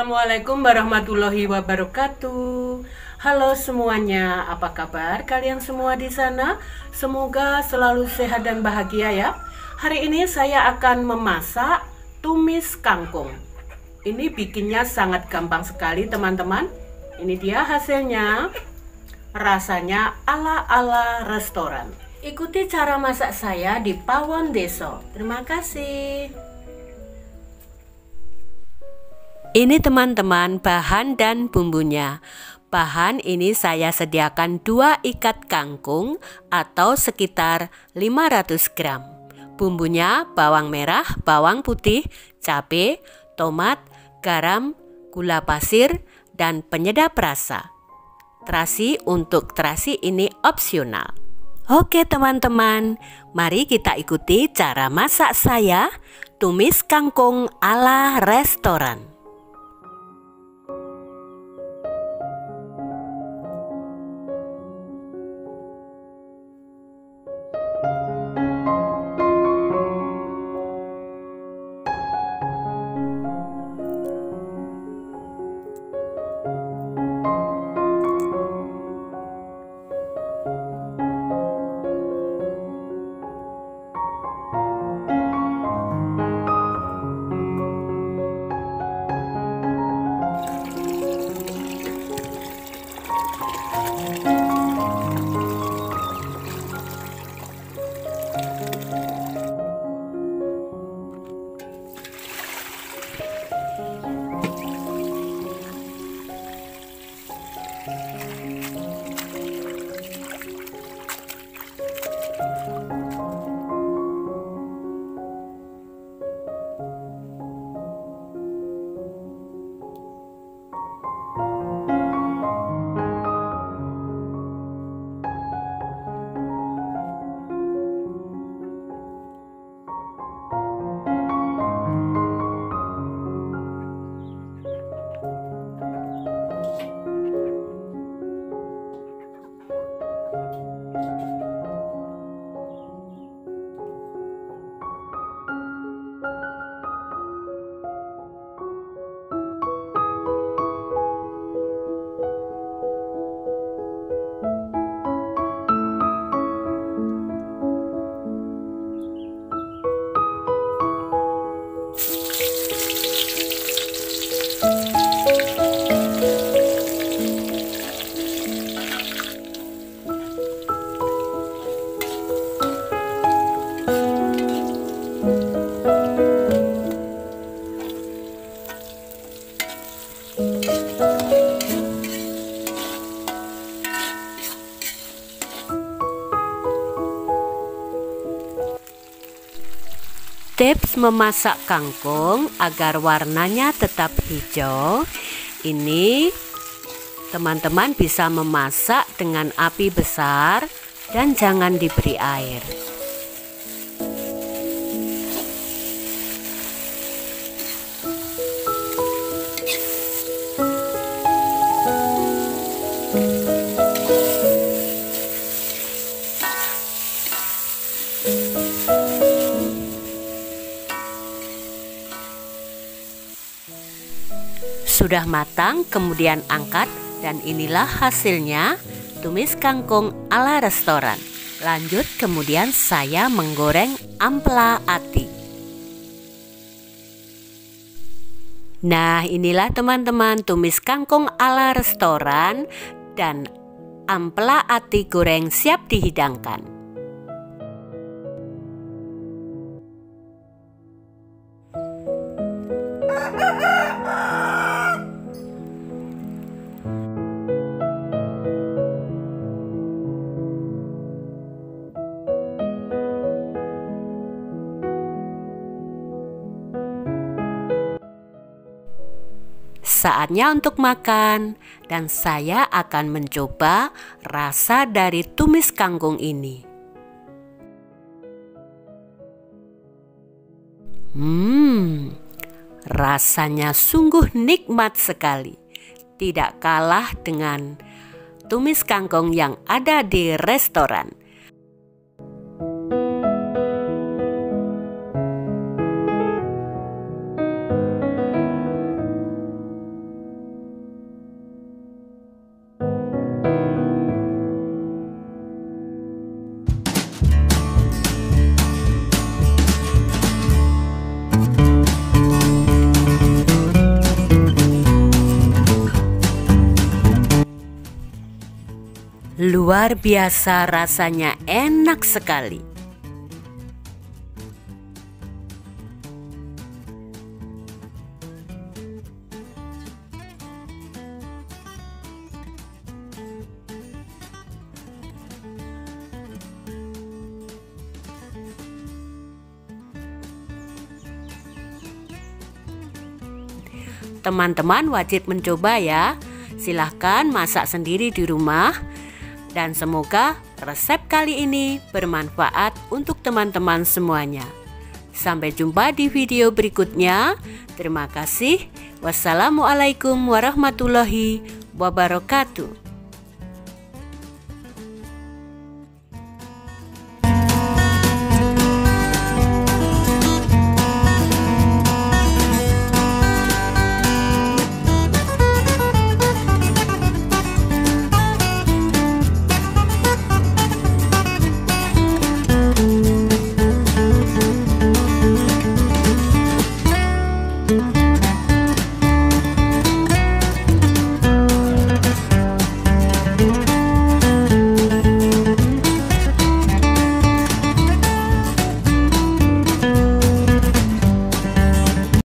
Assalamualaikum warahmatullahi wabarakatuh. Halo semuanya, apa kabar kalian semua di sana? Semoga selalu sehat dan bahagia ya. Hari ini saya akan memasak tumis kangkung. Ini bikinnya sangat gampang sekali teman-teman. Ini dia hasilnya. Rasanya ala-ala restoran. Ikuti cara masak saya di Pawon Deso. Terima kasih. Ini teman-teman bahan dan bumbunya. Bahan ini saya sediakan 2 ikat kangkung atau sekitar 500 gram. Bumbunya bawang merah, bawang putih, cabai, tomat, garam, gula pasir, dan penyedap rasa. Terasi untuk terasi ini opsional. Oke teman-teman, mari kita ikuti cara masak saya tumis kangkung ala restoran. Tips memasak kangkung agar warnanya tetap hijau. Ini teman-teman bisa memasak dengan api besar dan jangan diberi air. Sudah matang, kemudian angkat, dan inilah hasilnya tumis kangkung ala restoran. Lanjut, kemudian saya menggoreng ampela ati. Nah, inilah teman-teman tumis kangkung ala restoran dan ampela ati goreng siap dihidangkan. Saatnya untuk makan, dan saya akan mencoba rasa dari tumis kangkung ini. Rasanya sungguh nikmat sekali. Tidak kalah dengan tumis kangkung yang ada di restoran. Luar biasa, rasanya enak sekali. Teman-teman wajib mencoba ya. Silahkan masak sendiri di rumah. Dan semoga resep kali ini bermanfaat untuk teman-teman semuanya. Sampai jumpa di video berikutnya. Terima kasih. Wassalamualaikum warahmatullahi wabarakatuh.